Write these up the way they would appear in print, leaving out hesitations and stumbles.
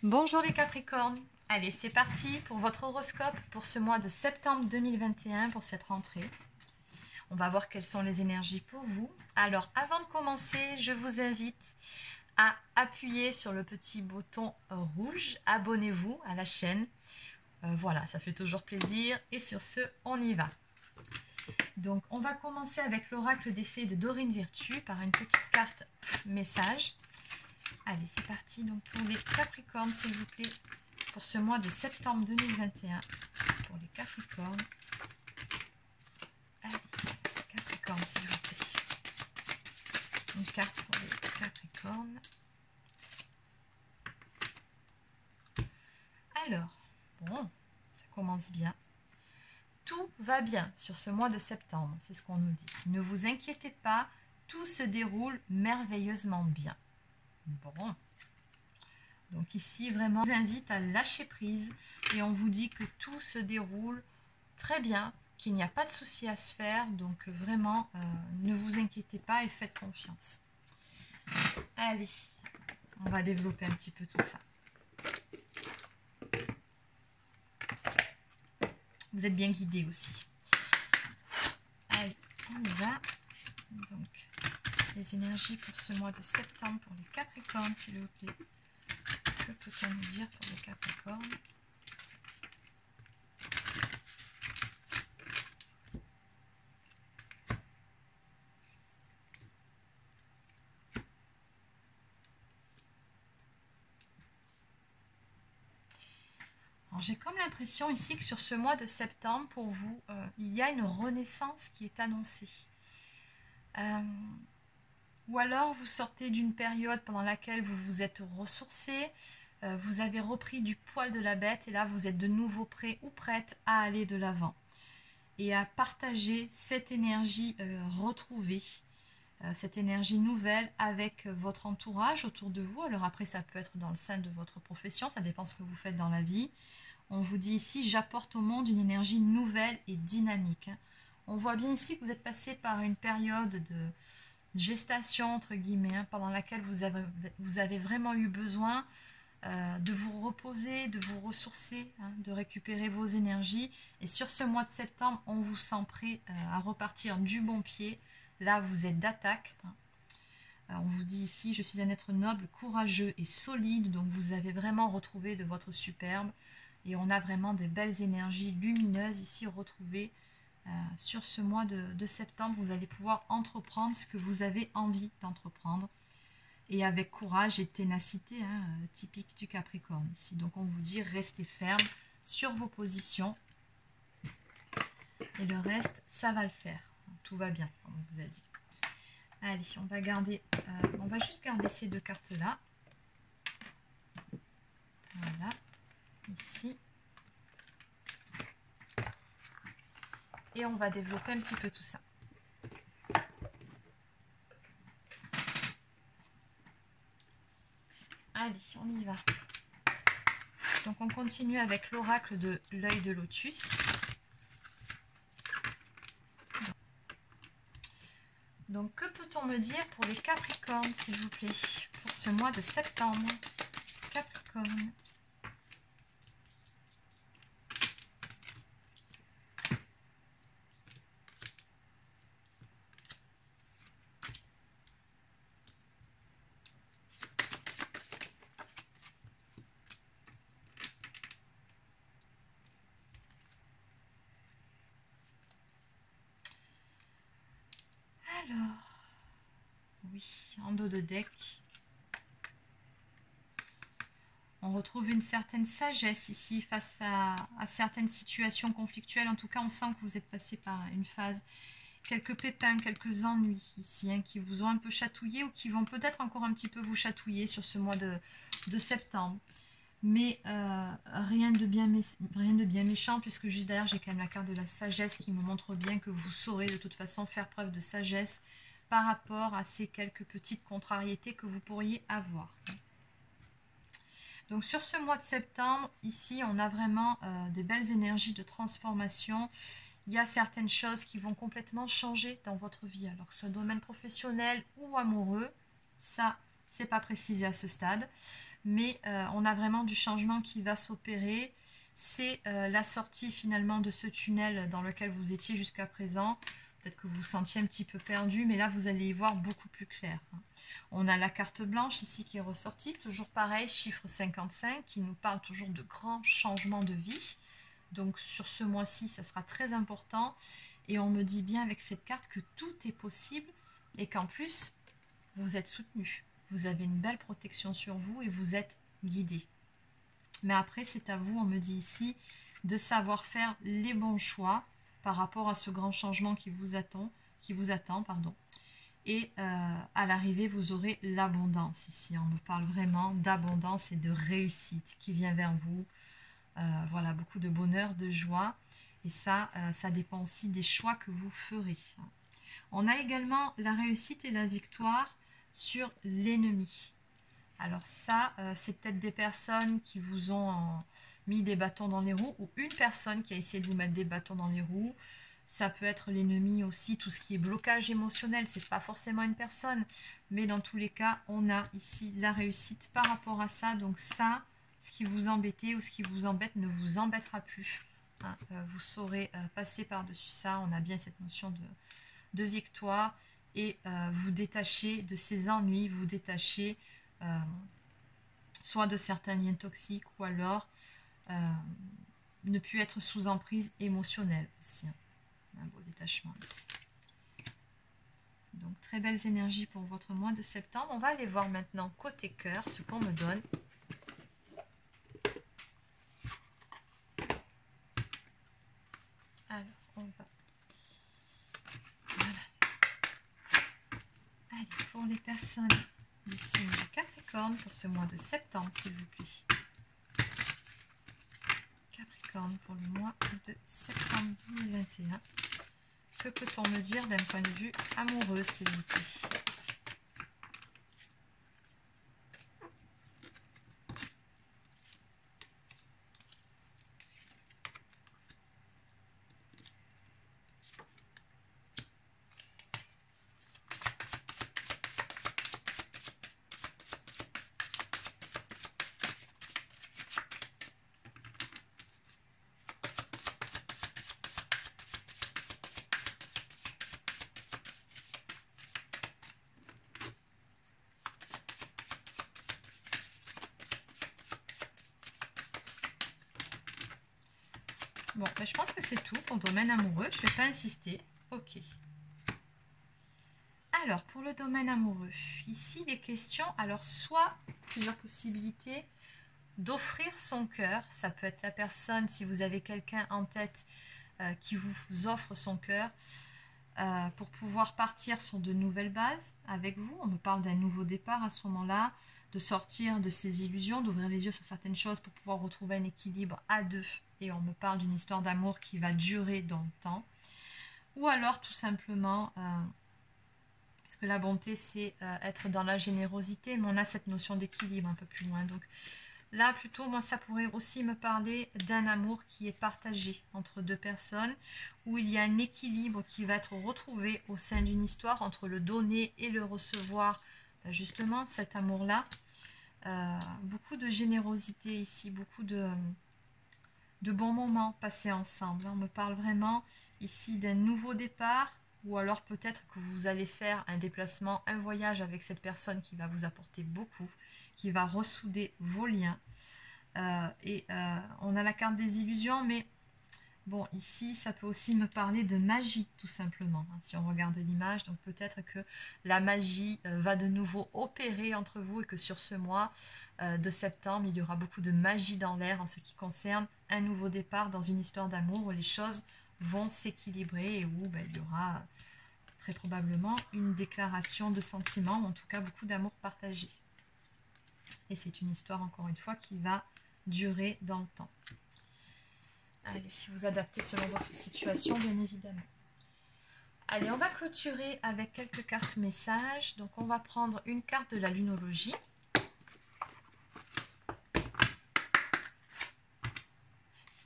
Bonjour les Capricornes, allez c'est parti pour votre horoscope pour ce mois de septembre 2021 pour cette rentrée. On va voir quelles sont les énergies pour vous. Alors avant de commencer, je vous invite à appuyer sur le petit bouton rouge, abonnez-vous à la chaîne. Voilà, ça fait toujours plaisir et sur ce, on y va. Donc on va commencer avec l'oracle des fées de Dorine Virtue par une petite carte message. Allez, c'est parti. Donc, pour les Capricornes, s'il vous plaît, pour ce mois de septembre 2021, pour les Capricornes. Allez, Capricornes, s'il vous plaît. Une carte pour les Capricornes. Alors, bon, ça commence bien. Tout va bien sur ce mois de septembre, c'est ce qu'on nous dit. Ne vous inquiétez pas, tout se déroule merveilleusement bien. Bon, donc ici vraiment on vous invite à lâcher prise et on vous dit que tout se déroule très bien, qu'il n'y a pas de souci à se faire, donc vraiment ne vous inquiétez pas et faites confiance. Allez, on va développer un petit peu tout ça. Vous êtes bien guidés aussi. Allez, on y va. Donc, les énergies pour ce mois de septembre pour les Capricornes, s'il vous plaît. Que peut-on nous dire pour les Capricornes? Alors, j'ai comme l'impression ici que sur ce mois de septembre, pour vous, il y a une renaissance qui est annoncée. Ou alors vous sortez d'une période pendant laquelle vous vous êtes ressourcé, vous avez repris du poil de la bête et là vous êtes de nouveau prêt ou prête à aller de l'avant et à partager cette énergie retrouvée, cette énergie nouvelle avec votre entourage autour de vous. Alors après ça peut être dans le sein de votre profession, ça dépend ce que vous faites dans la vie. On vous dit ici j'apporte au monde une énergie nouvelle et dynamique. On voit bien ici que vous êtes passé par une période de gestation entre guillemets, pendant laquelle vous avez vraiment eu besoin de vous reposer, de vous ressourcer, de récupérer vos énergies. Et sur ce mois de septembre, on vous sent prêt à repartir du bon pied. Là, vous êtes d'attaque. On vous dit ici, je suis un être noble, courageux et solide. Donc, vous avez vraiment retrouvé de votre superbe. Et on a vraiment des belles énergies lumineuses ici retrouvées. Sur ce mois de septembre, vous allez pouvoir entreprendre ce que vous avez envie d'entreprendre et avec courage et ténacité, typique du Capricorne ici. Donc on vous dit restez ferme sur vos positions et le reste, ça va le faire. Tout va bien, comme on vous a dit. Allez, on va juste garder ces deux cartes-là. Voilà, ici. Et on va développer un petit peu tout ça. Allez, on y va. Donc on continue avec l'oracle de l'œil de lotus. Donc que peut-on me dire pour les Capricornes, s'il vous plaît, pour ce mois de septembre? Capricorne. Alors, oui, en dos de deck, on retrouve une certaine sagesse ici face à certaines situations conflictuelles. En tout cas, on sent que vous êtes passé par une phase, quelques pépins, quelques ennuis ici, qui vous ont un peu chatouillé ou qui vont peut-être encore un petit peu vous chatouiller sur ce mois de septembre. Mais rien de bien méchant, puisque juste derrière, j'ai quand même la carte de la sagesse qui me montre bien que vous saurez de toute façon faire preuve de sagesse par rapport à ces quelques petites contrariétés que vous pourriez avoir. Donc sur ce mois de septembre, ici, on a vraiment des belles énergies de transformation. Il y a certaines choses qui vont complètement changer dans votre vie, alors que ce soit domaine professionnel ou amoureux, ça, c'est pas précisé à ce stade. mais on a vraiment du changement qui va s'opérer. C'est la sortie finalement de ce tunnel dans lequel vous étiez jusqu'à présent. Peut-être que vous vous sentiez un petit peu perdu, mais là vous allez y voir beaucoup plus clair. On a la carte blanche ici qui est ressortie, toujours pareil, chiffre 55, qui nous parle toujours de grands changements de vie. Donc sur ce mois-ci, ça sera très important. Et on me dit bien avec cette carte que tout est possible et qu'en plus, vous êtes soutenu. Vous avez une belle protection sur vous et vous êtes guidé. Mais après, c'est à vous, on me dit ici, de savoir faire les bons choix par rapport à ce grand changement qui vous attend. Et à l'arrivée, vous aurez l'abondance ici. On me parle vraiment d'abondance et de réussite qui vient vers vous. Voilà, beaucoup de bonheur, de joie. Et ça, ça dépend aussi des choix que vous ferez. On a également la réussite et la victoire sur l'ennemi. Alors ça, c'est peut-être des personnes qui vous ont mis des bâtons dans les roues ou une personne qui a essayé de vous mettre des bâtons dans les roues. Ça peut être l'ennemi aussi, tout ce qui est blocage émotionnel, c'est pas forcément une personne, mais dans tous les cas, on a ici la réussite par rapport à ça. Donc ça, ce qui vous embêtait ou ce qui vous embête ne vous embêtera plus. Hein, vous saurez passer par-dessus ça. On a bien cette notion de victoire et vous détacher de ces ennuis, vous détacher soit de certains liens toxiques ou alors ne plus être sous emprise émotionnelle aussi. Hein. Un beau détachement ici. Donc très belles énergies pour votre mois de septembre. On va aller voir maintenant côté cœur ce qu'on me donne. Alors on va... Voilà. Allez, pour les personnes du signe de Capricorne pour ce mois de septembre, s'il vous plaît. Capricorne pour le mois de septembre 2021. Que peut-on me dire d'un point de vue amoureux, s'il vous plaît? Bon, ben je pense que c'est tout pour le domaine amoureux. Je ne vais pas insister. Ok. Alors, pour le domaine amoureux, ici, les questions. Alors, soit plusieurs possibilités d'offrir son cœur. Ça peut être la personne, si vous avez quelqu'un en tête qui vous offre son cœur pour pouvoir partir sur de nouvelles bases avec vous. On me parle d'un nouveau départ à ce moment-là, de sortir de ses illusions, d'ouvrir les yeux sur certaines choses pour pouvoir retrouver un équilibre à deux. Et on me parle d'une histoire d'amour qui va durer dans le temps. Ou alors tout simplement, parce que la bonté c'est être dans la générosité, mais on a cette notion d'équilibre un peu plus loin. Donc là plutôt, moi ça pourrait aussi me parler d'un amour qui est partagé entre deux personnes, où il y a un équilibre qui va être retrouvé au sein d'une histoire entre le donner et le recevoir, justement cet amour-là. Beaucoup de générosité ici, beaucoup de bons moments passés ensemble. On me parle vraiment ici d'un nouveau départ, ou alors peut-être que vous allez faire un déplacement, un voyage avec cette personne qui va vous apporter beaucoup, qui va ressouder vos liens. On a la carte des illusions, mais bon, ici, ça peut aussi me parler de magie, tout simplement, hein, si on regarde l'image. Donc peut-être que la magie va de nouveau opérer entre vous et que sur ce mois de septembre, il y aura beaucoup de magie dans l'air en ce qui concerne un nouveau départ dans une histoire d'amour où les choses vont s'équilibrer et où il y aura très probablement une déclaration de sentiments, ou en tout cas beaucoup d'amour partagé. Et c'est une histoire, encore une fois, qui va durer dans le temps. Allez, vous adaptez selon votre situation, bien évidemment. Allez, on va clôturer avec quelques cartes messages. Donc, on va prendre une carte de la lunologie.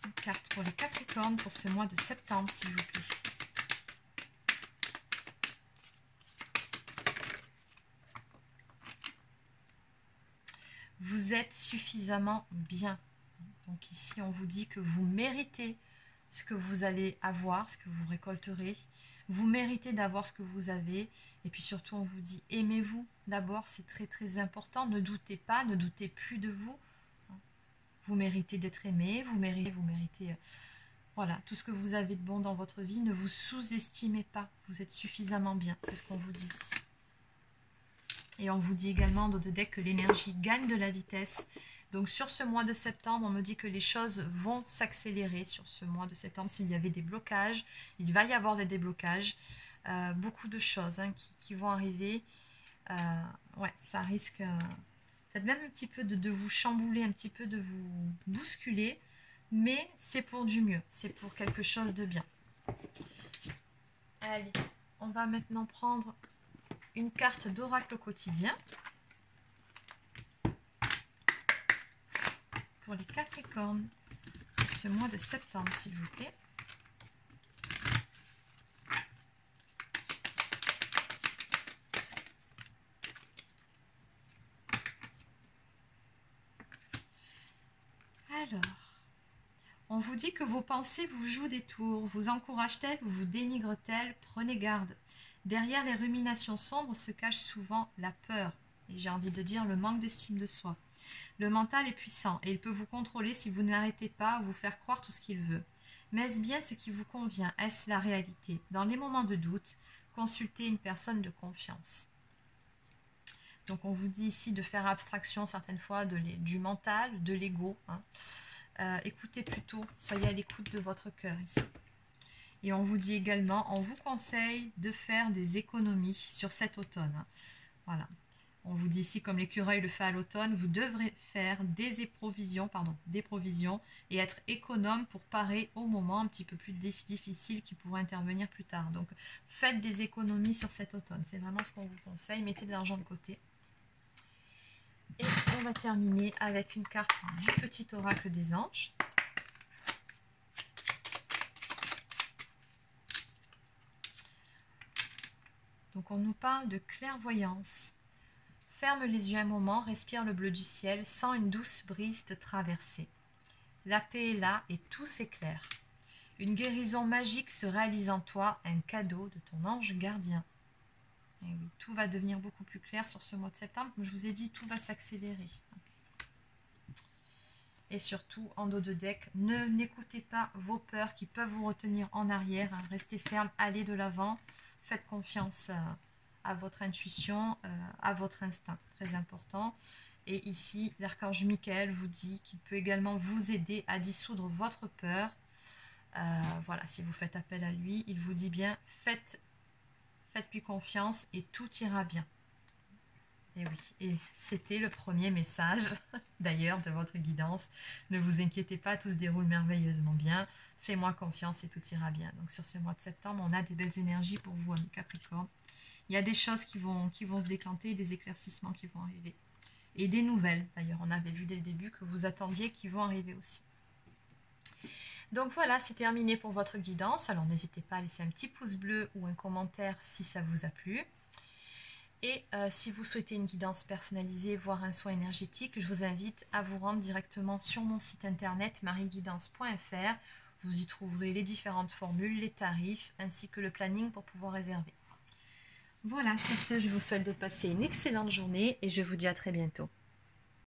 Une carte pour les Capricornes pour ce mois de septembre, s'il vous plaît. Vous vous êtes suffisamment bien. Donc ici, on vous dit que vous méritez ce que vous allez avoir, ce que vous récolterez. Vous méritez d'avoir ce que vous avez. Et puis surtout, on vous dit, aimez-vous d'abord, c'est très très important. Ne doutez pas, ne doutez plus de vous. Vous méritez d'être aimé, vous méritez voilà, tout ce que vous avez de bon dans votre vie. Ne vous sous-estimez pas, vous êtes suffisamment bien. C'est ce qu'on vous dit ici. Et on vous dit également dans le deck que l'énergie gagne de la vitesse. Donc sur ce mois de septembre, on me dit que les choses vont s'accélérer sur ce mois de septembre. S'il y avait des blocages, il va y avoir des déblocages. Beaucoup de choses qui vont arriver. Ouais, ça risque peut-être même un petit peu de vous chambouler, un petit peu de vous bousculer. Mais c'est pour du mieux, c'est pour quelque chose de bien. Allez, on va maintenant prendre une carte d'oracle quotidien. Pour les Capricornes, pour ce mois de septembre, s'il vous plaît. Alors, on vous dit que vos pensées vous jouent des tours, vous encouragent-elles ou vous dénigrent-elles? Prenez garde. Derrière les ruminations sombres se cache souvent la peur. Et j'ai envie de dire le manque d'estime de soi. Le mental est puissant et il peut vous contrôler si vous n'arrêtez pas ou vous faire croire tout ce qu'il veut. Mais est-ce bien ce qui vous convient? Est-ce la réalité? Dans les moments de doute, consultez une personne de confiance. Donc on vous dit ici de faire abstraction certaines fois du mental, de l'ego. Écoutez plutôt, soyez à l'écoute de votre cœur ici. Et on vous dit également, on vous conseille de faire des économies sur cet automne. Voilà. On vous dit ici, comme l'écureuil le fait à l'automne, vous devrez faire des provisions et être économe pour parer aux moments un petit peu plus difficiles qui pourraient intervenir plus tard. Donc, faites des économies sur cet automne. C'est vraiment ce qu'on vous conseille. Mettez de l'argent de côté. Et on va terminer avec une carte du petit oracle des anges. Donc, on nous parle de clairvoyance. Ferme les yeux un moment, respire le bleu du ciel, sens une douce brise te traverser. La paix est là et tout s'éclaire. Une guérison magique se réalise en toi, un cadeau de ton ange gardien. Et oui, tout va devenir beaucoup plus clair sur ce mois de septembre. Comme je vous ai dit, tout va s'accélérer. Et surtout, en dos de deck, n'écoutez pas vos peurs qui peuvent vous retenir en arrière. Restez ferme, allez de l'avant, faites confiance à votre intuition, à votre instinct, très important. Et ici, l'archange Michael vous dit qu'il peut également vous aider à dissoudre votre peur. Voilà, si vous faites appel à lui, il vous dit bien, faites-lui confiance et tout ira bien. Et oui, et c'était le premier message, d'ailleurs, de votre guidance. Ne vous inquiétez pas, tout se déroule merveilleusement bien. Fais-moi confiance et tout ira bien. Donc sur ce mois de septembre, on a des belles énergies pour vous, amis Capricorne. Il y a des choses qui vont se décanter, des éclaircissements qui vont arriver. Et des nouvelles, d'ailleurs, on avait vu dès le début que vous attendiez qui vont arriver aussi. Donc voilà, c'est terminé pour votre guidance. Alors n'hésitez pas à laisser un petit pouce bleu ou un commentaire si ça vous a plu. Et si vous souhaitez une guidance personnalisée, voire un soin énergétique, je vous invite à vous rendre directement sur mon site internet marieguidance.fr. Vous y trouverez les différentes formules, les tarifs, ainsi que le planning pour pouvoir réserver. Voilà, sur ce, je vous souhaite de passer une excellente journée et je vous dis à très bientôt.